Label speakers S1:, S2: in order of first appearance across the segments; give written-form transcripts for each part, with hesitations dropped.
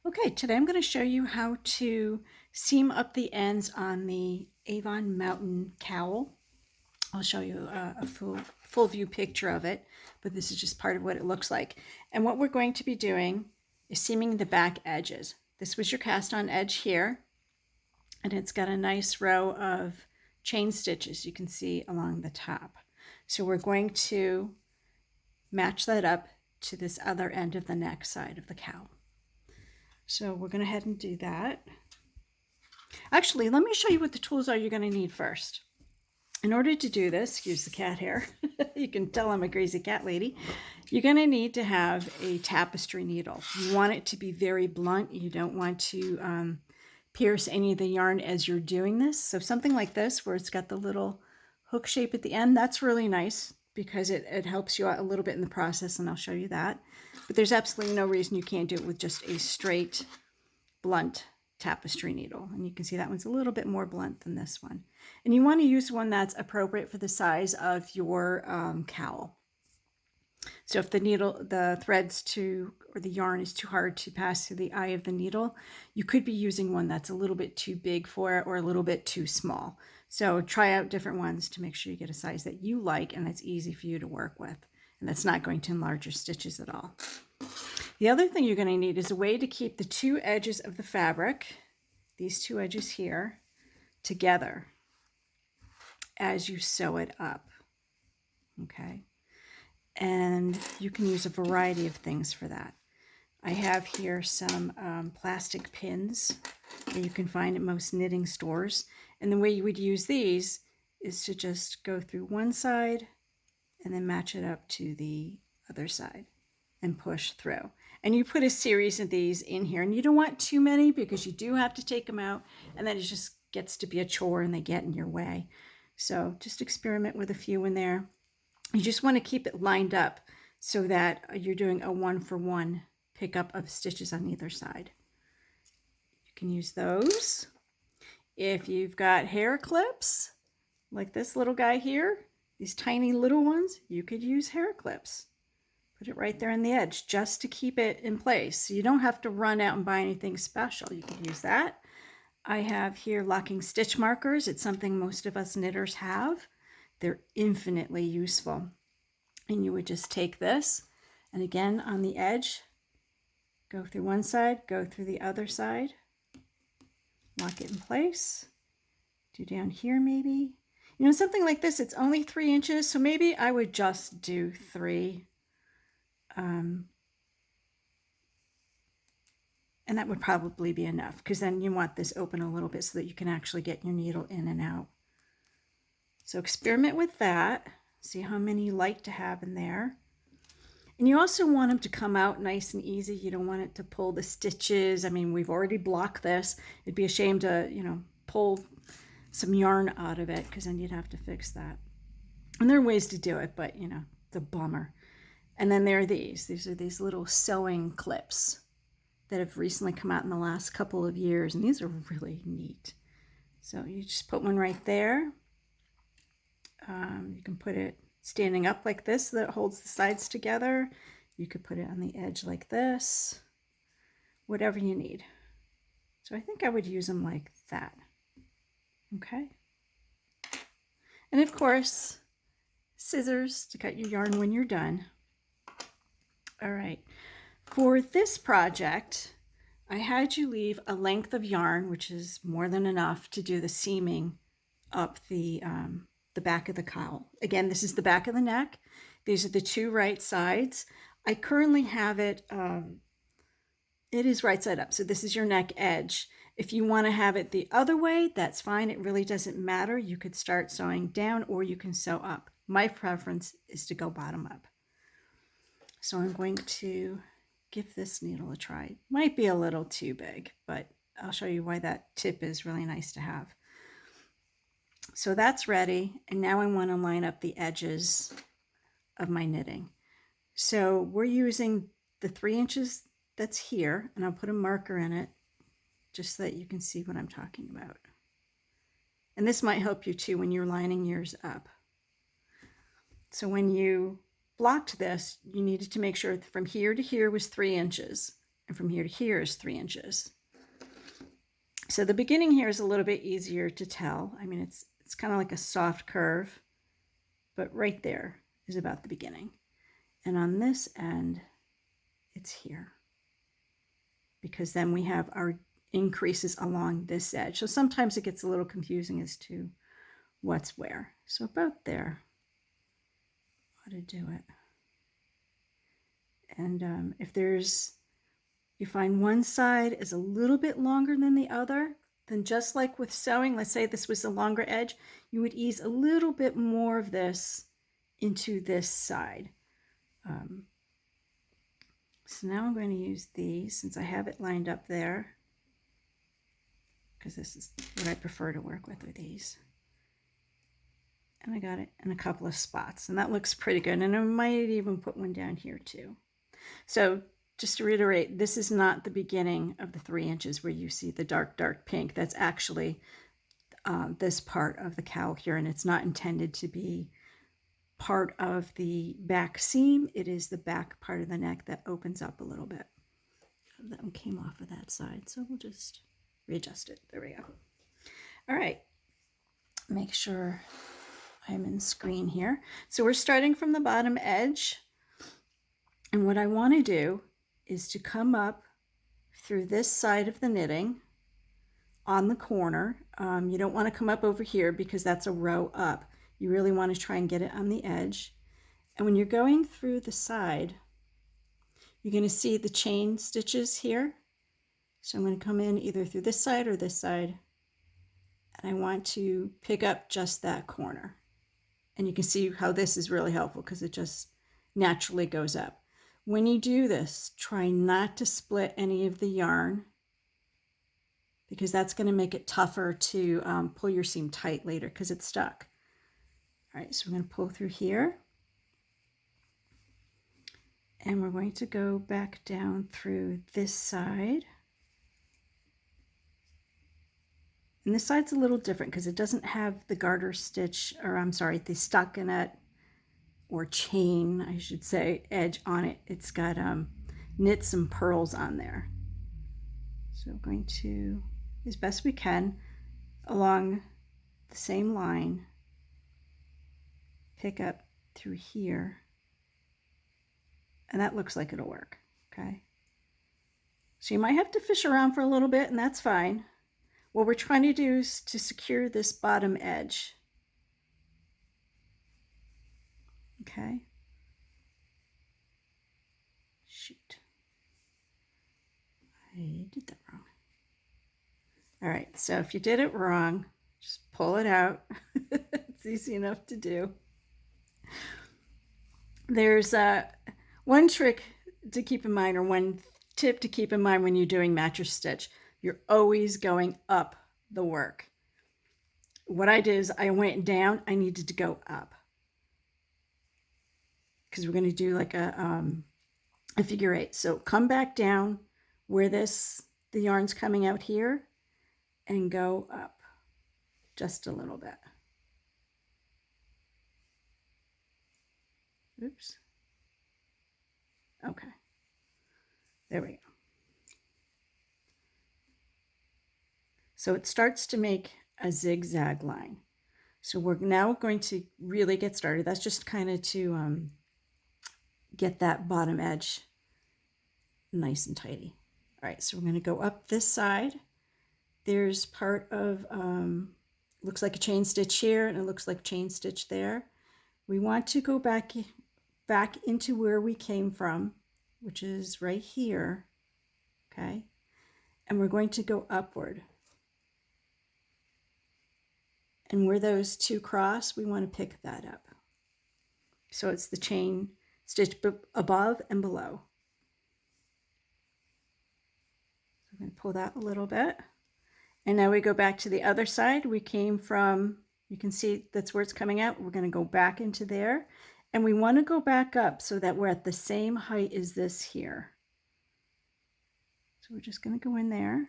S1: Okay, today I'm going to show you how to seam up the ends on the Avon Mountain Cowl. I'll show you a full view picture of it, but this is just part of what it looks like. And what we're going to be doing is seaming the back edges. This was your cast on edge here, and it's got a nice row of chain stitches you can see along the top. So we're going to match that up to this other end of the neck side of the cowl. So we're going to head and do that. Actually, let me show you what the tools are you're going to need first. In order to do this, excuse the cat hair, you can tell I'm a crazy cat lady, you're going to need to have a tapestry needle. You want it to be very blunt. You don't want to pierce any of the yarn as you're doing this. So something like this, where it's got the little hook shape at the end, that's really nice because it helps you out a little bit in the process, and I'll show you that. But there's absolutely no reason you can't do it with just a straight, blunt tapestry needle. And you can see that one's a little bit more blunt than this one. And you want to use one that's appropriate for the size of your cowl. So if the thread's or the yarn is too hard to pass through the eye of the needle, you could be using one that's a little bit too big for it or a little bit too small. So try out different ones to make sure you get a size that you like and that's easy for you to work with. And that's not going to enlarge your stitches at all. The other thing you're going to need is a way to keep the two edges of the fabric, these two edges here, together as you sew it up. Okay. And you can use a variety of things for that. I have here some plastic pins that you can find at most knitting stores. And the way you would use these is to just go through one side and then match it up to the other side and push through. And you put a series of these in here, and you don't want too many because you do have to take them out, and then it just gets to be a chore and they get in your way. So just experiment with a few in there. You just want to keep it lined up so that you're doing a 1-for-1 pickup of stitches on either side. You can use those. If you've got hair clips, like this little guy here, these tiny little ones, you could use hair clips. Put it right there on the edge just to keep it in place. So you don't have to run out and buy anything special. You can use that. I have here locking stitch markers. It's something most of us knitters have. They're infinitely useful. And you would just take this and again on the edge, go through one side, go through the other side, lock it in place. Do down here maybe. You know, something like this, it's only 3 inches, so maybe I would just do 3. And that would probably be enough because then you want this open a little bit so that you can actually get your needle in and out. So experiment with that. See how many you like to have in there. And you also want them to come out nice and easy. You don't want it to pull the stitches. I mean, we've already blocked this. It'd be a shame to, pull some yarn out of it because then you'd have to fix that. And there are ways to do it, but, it's a bummer. And then there are these. These are these little sewing clips that have recently come out in the last couple of years. And these are really neat. So you just put one right there. You can put it standing up like this so that it holds the sides together. You could put it on the edge like this. Whatever you need. So I think I would use them like that. Okay. And of course, scissors to cut your yarn when you're done. All right. For this project, I had you leave a length of yarn, which is more than enough to do the seaming up the back of the cowl. Again, this is the back of the neck. These are the two right sides. I currently have it, it is right side up. So this is your neck edge. If you want to have it the other way, that's fine. It really doesn't matter. You could start sewing down or you can sew up. My preference is to go bottom up. So I'm going to give this needle a try. Might be a little too big, but I'll show you why that tip is really nice to have. So that's ready, and now I want to line up the edges of my knitting. So we're using the 3 inches that's here, and I'll put a marker in it just so that you can see what I'm talking about. And this might help you too when you're lining yours up. So when you blocked this, you needed to make sure from here to here was 3 inches, and from here to here is 3 inches. So the beginning here is a little bit easier to tell. I mean, it's kind of like a soft curve, but right there is about the beginning. And on this end, it's here, because then we have our increases along this edge. So sometimes it gets a little confusing as to what's where. So about there, how to do it. And if you find one side is a little bit longer than the other, then just like with sewing, let's say this was the longer edge, you would ease a little bit more of this into this side. So now I'm going to use these, since I have it lined up there, because this is what I prefer to work with are these. And I got it in a couple of spots, and that looks pretty good. And I might even put one down here too. So just to reiterate, this is not the beginning of the 3 inches where you see the dark, dark pink. That's actually this part of the cowl here, and it's not intended to be part of the back seam. It is the back part of the neck that opens up a little bit. That one came off of that side, so we'll just readjust it. There we go. All right, make sure I'm in screen here. So we're starting from the bottom edge, and what I want to do is to come up through this side of the knitting on the corner. You don't want to come up over here because that's a row up. You really want to try and get it on the edge. And when you're going through the side, you're going to see the chain stitches here. So I'm going to come in either through this side or this side, and I want to pick up just that corner. And you can see how this is really helpful because it just naturally goes up. When you do this, try not to split any of the yarn, because that's going to make it tougher to pull your seam tight later because it's stuck. All right, so we're going to pull through here, and we're going to go back down through this side. And this side's a little different because it doesn't have the garter stitch, or I'm sorry, the stockinette or chain, I should say, edge on it. It's got knits and purls on there. So we're going to, as best we can, along the same line, pick up through here, and that looks like it'll work. Okay, so you might have to fish around for a little bit, and that's fine. What we're trying to do is to secure this bottom edge. Okay, shoot, I did that wrong. All right, so if you did it wrong, just pull it out. It's easy enough to do. There's one trick to keep in mind, or one tip to keep in mind when you're doing mattress stitch. You're always going up the work. What I did is I went down, I needed to go up, because we're going to do like a figure eight. So come back down where the yarn's coming out here, and go up just a little bit. Oops. Okay. There we go. So it starts to make a zigzag line. So we're now going to really get started. That's just kind of to get that bottom edge nice and tidy. All right, so we're going to go up this side. There's part of, looks like a chain stitch here, and it looks like chain stitch there. We want to go back into where we came from, which is right here, okay? And we're going to go upward. And where those two cross, we want to pick that up. So it's the chain stitch above and below. So I'm going to pull that a little bit. And now we go back to the other side. We came from, you can see that's where it's coming out. We're going to go back into there. And we want to go back up so that we're at the same height as this here. So we're just going to go in there.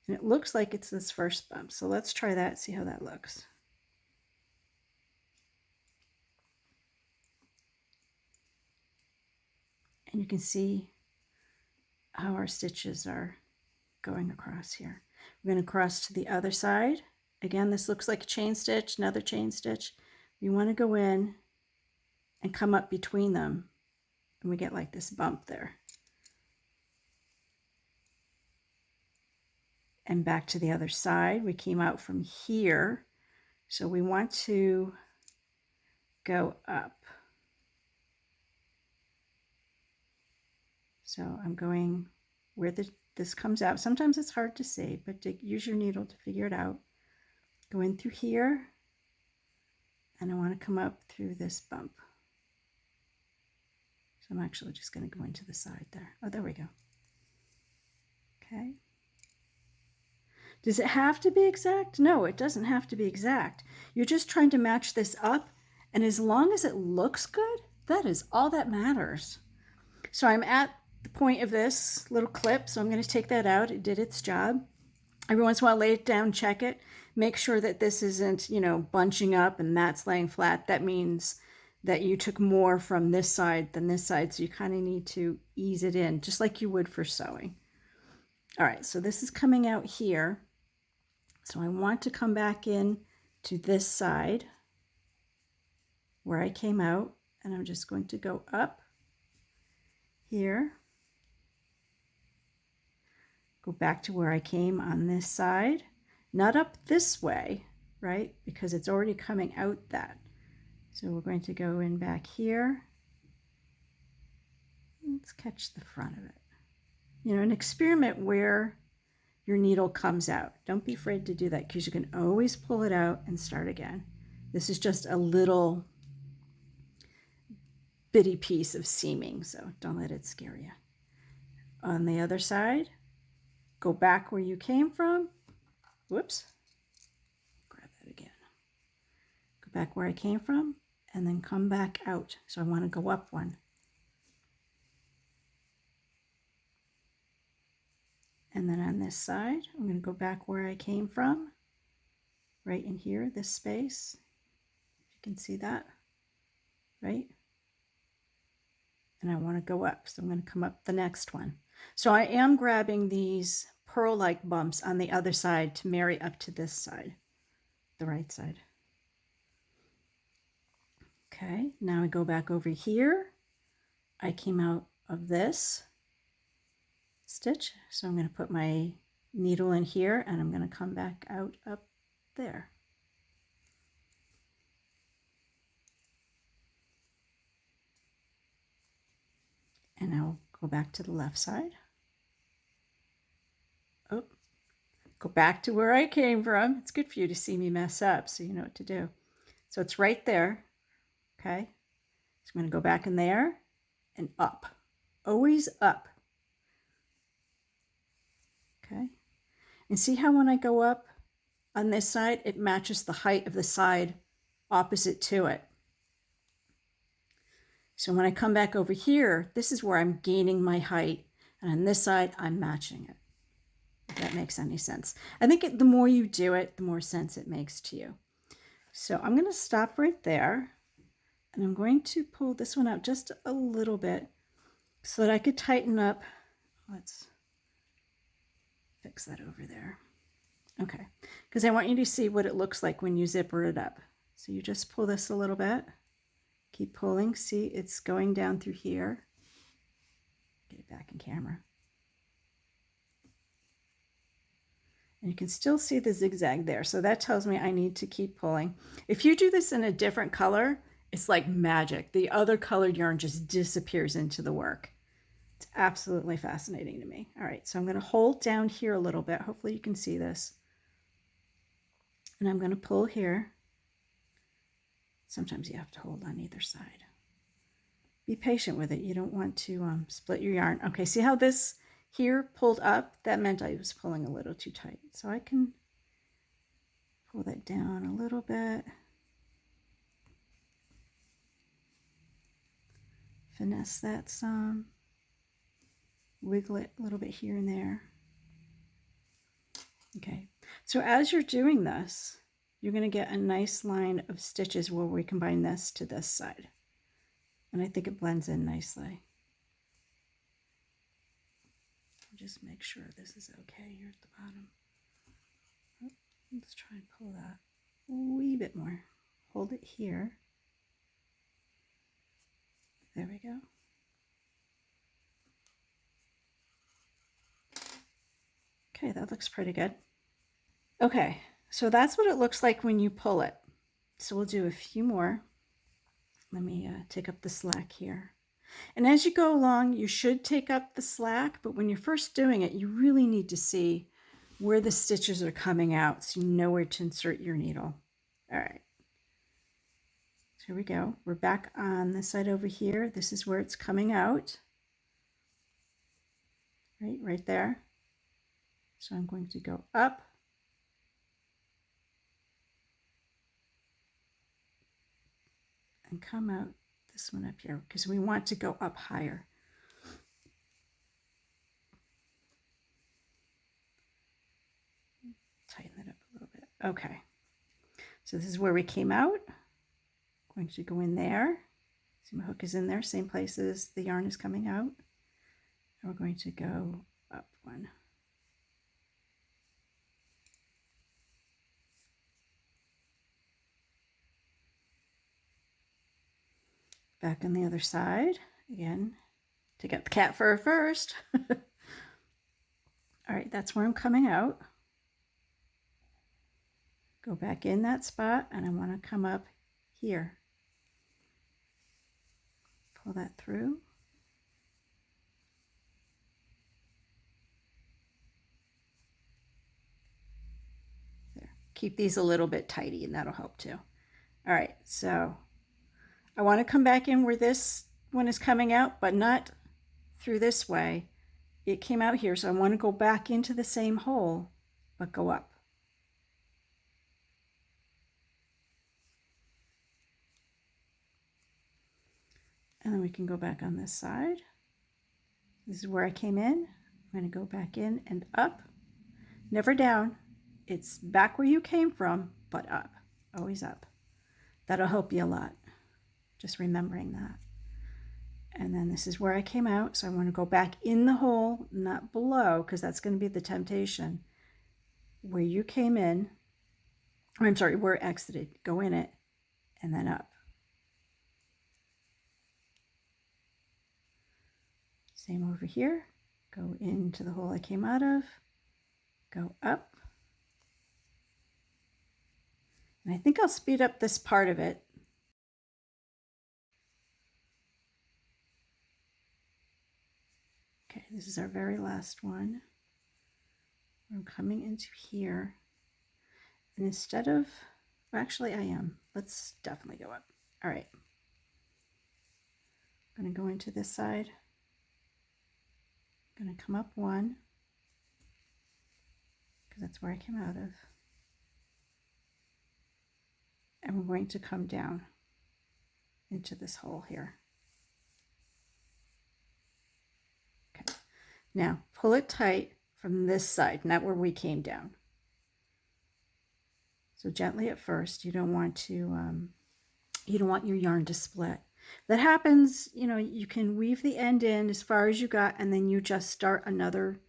S1: And it looks like it's this first bump. So let's try that, see how that looks. And you can see how our stitches are going across here. We're going to cross to the other side. Again, this looks like a chain stitch, another chain stitch. We want to go in and come up between them, and we get like this bump there. And back to the other side. We came out from here, so we want to go up. So I'm going where this comes out. Sometimes it's hard to see, but use your needle to figure it out. Go in through here, and I want to come up through this bump. So I'm actually just going to go into the side there. Oh, there we go. Okay. Does it have to be exact? No, it doesn't have to be exact. You're just trying to match this up, and as long as it looks good, that is all that matters. So I'm at the point of this little clip, so I'm going to take that out. It did its job. Every once in a while, lay it down, check it. Make sure that this isn't, bunching up and that's laying flat. That means that you took more from this side than this side, so you kind of need to ease it in, just like you would for sewing. All right, so this is coming out here. So I want to come back in to this side where I came out, and I'm just going to go up here, go back to where I came on this side, not up this way, right? Because it's already coming out that. So we're going to go in back here. Let's catch the front of it. An experiment where your needle comes out. Don't be afraid to do that, because you can always pull it out and start again. This is just a little bitty piece of seaming, so don't let it scare you. On the other side, go back where you came from. Whoops. Grab that again. Go back where I came from, and then come back out. So I want to go up one. And then on this side, I'm going to go back where I came from, right in here, this space. If you can see that, right? And I want to go up, so I'm going to come up the next one. So I am grabbing these pearl-like bumps on the other side to marry up to this side, the right side. Okay, now I go back over here. I came out of this stitch, so I'm going to put my needle in here, and I'm going to come back out up there. And I'll go back to the left side. Oh, go back to where I came from. It's good for you to see me mess up, so you know what to do. So it's right there, okay? So I'm going to go back in there and up, always up. Okay, and see how when I go up on this side, it matches the height of the side opposite to it. So when I come back over here, this is where I'm gaining my height, and on this side, I'm matching it. If that makes any sense. I think the more you do it, the more sense it makes to you. So I'm going to stop right there, and I'm going to pull this one out just a little bit so that I could tighten up. Let's fix that over there. Okay, because I want you to see what it looks like when you zipper it up. So you just pull this a little bit, keep pulling. See, it's going down through here. Get it back in camera. And you can still see the zigzag there. So that tells me I need to keep pulling. If you do this in a different color, it's like magic. The other colored yarn just disappears into the work. It's absolutely fascinating to me. All right, so I'm going to hold down here a little bit. Hopefully you can see this. And I'm going to pull here. Sometimes you have to hold on either side. Be patient with it. You don't want to split your yarn. Okay, see how this here pulled up? That meant I was pulling a little too tight. So I can pull that down a little bit. Finesse that some. Wiggle it a little bit here and there. Okay, so as you're doing this, you're going to get a nice line of stitches where we combine this to this side. And I think it blends in nicely. just make sure this is okay here at the bottom. Oh, let's try and pull that a wee bit more. Hold it here. There we go. Okay, that looks pretty good. Okay, so that's what it looks like when you pull it. So we'll do a few more. Let me take up the slack here. And as you go along, you should take up the slack, but when you're first doing it, you really need to see where the stitches are coming out so you know where to insert your needle. All right. So here we go. We're back on this side over here. This is where it's coming out. Right there. So I'm going to go up. And come out this one up here because we want to go up higher. Tighten that up a little bit. Okay. So this is where we came out. Going to go in there. See, my hook is in there, same place as the yarn is coming out. And we're going to go up one. Back on the other side, again, take out the cat fur first. All right, that's where I'm coming out. Go back in that spot, and I want to come up here. Pull that through. There. Keep these a little bit tidy, and that'll help too. All right, so I want to come back in where this one is coming out, but not through this way. It came out here, so I want to go back into the same hole, but go up. And then we can go back on this side. This is where I came in. I'm going to go back in and up. Never down. It's back where you came from, but up. Always up. That'll help you a lot. Just remembering that. And then this is where I came out, so I want to go back in the hole, not below, because that's going to be the temptation. Where you came in, I'm sorry, where it exited, go in it, and then up. Same over here, go into the hole I came out of, go up. And I think I'll speed up this part of it. Okay, this is our very last one. I'm coming into here. And instead of, well, actually I am. Let's definitely go up. All right. I'm going to go into this side. I'm going to come up one, because that's where I came out of. And we're going to come down into this hole here. Okay. Now pull it tight from this side, not where we came down. So gently at first. You don't want to, you don't want your yarn to split. If that happens, you know, you can weave the end in as far as you got, and then you just start another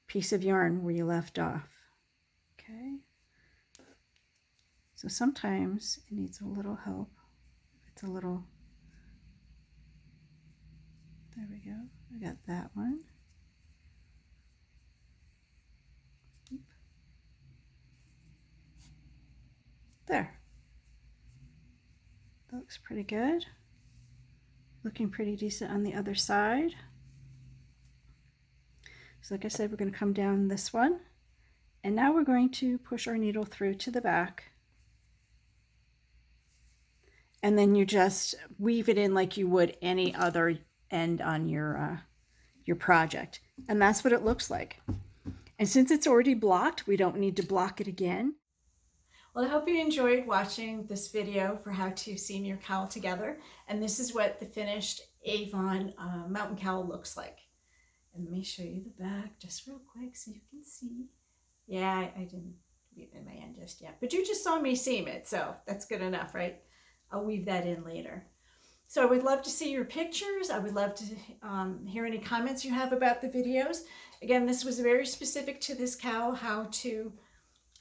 S1: piece of yarn where you left off. Okay. So sometimes it needs a little help. It's a little, there we go. I got that one. There. That looks pretty good. Looking pretty decent on the other side. So like I said, we're going to come down this one. And now we're going to push our needle through to the back. And then you just weave it in like you would any other end on your project. And that's what it looks like. And since it's already blocked, we don't need to block it again. Well, I hope you enjoyed watching this video for how to seam your cowl together. And this is what the finished Avon Mountain Cowl looks like. And let me show you the back just real quick so you can see. Yeah, I didn't weave in my end just yet, but you just saw me seam it, so that's good enough, right? I'll weave that in later. So I would love to see your pictures. I would love to hear any comments you have about the videos. Again, this was very specific to this cowl, how to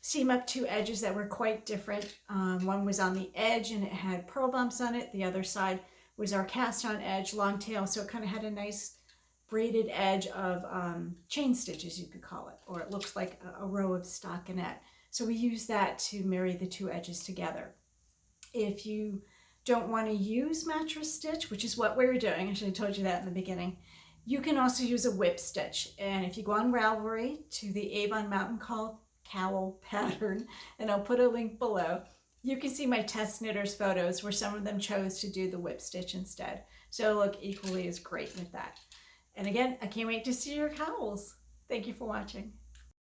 S1: seam up two edges that were quite different. One was on the edge and it had pearl bumps on it. The other side was our cast on edge, long tail, so it kind of had a nice braided edge of chain stitches, you could call it, or it looks like a row of stockinette. So we use that to marry the two edges together. If you don't want to use mattress stitch, which is what we were doing, I should have told you that in the beginning, you can also use a whip stitch. And if you go on Ravelry to the Avon Mountain Cowl pattern, and I'll put a link below, you can see my test knitters photos where some of them chose to do the whip stitch instead. So it'll look equally as great with that. And again, I can't wait to see your cowls. Thank you for watching.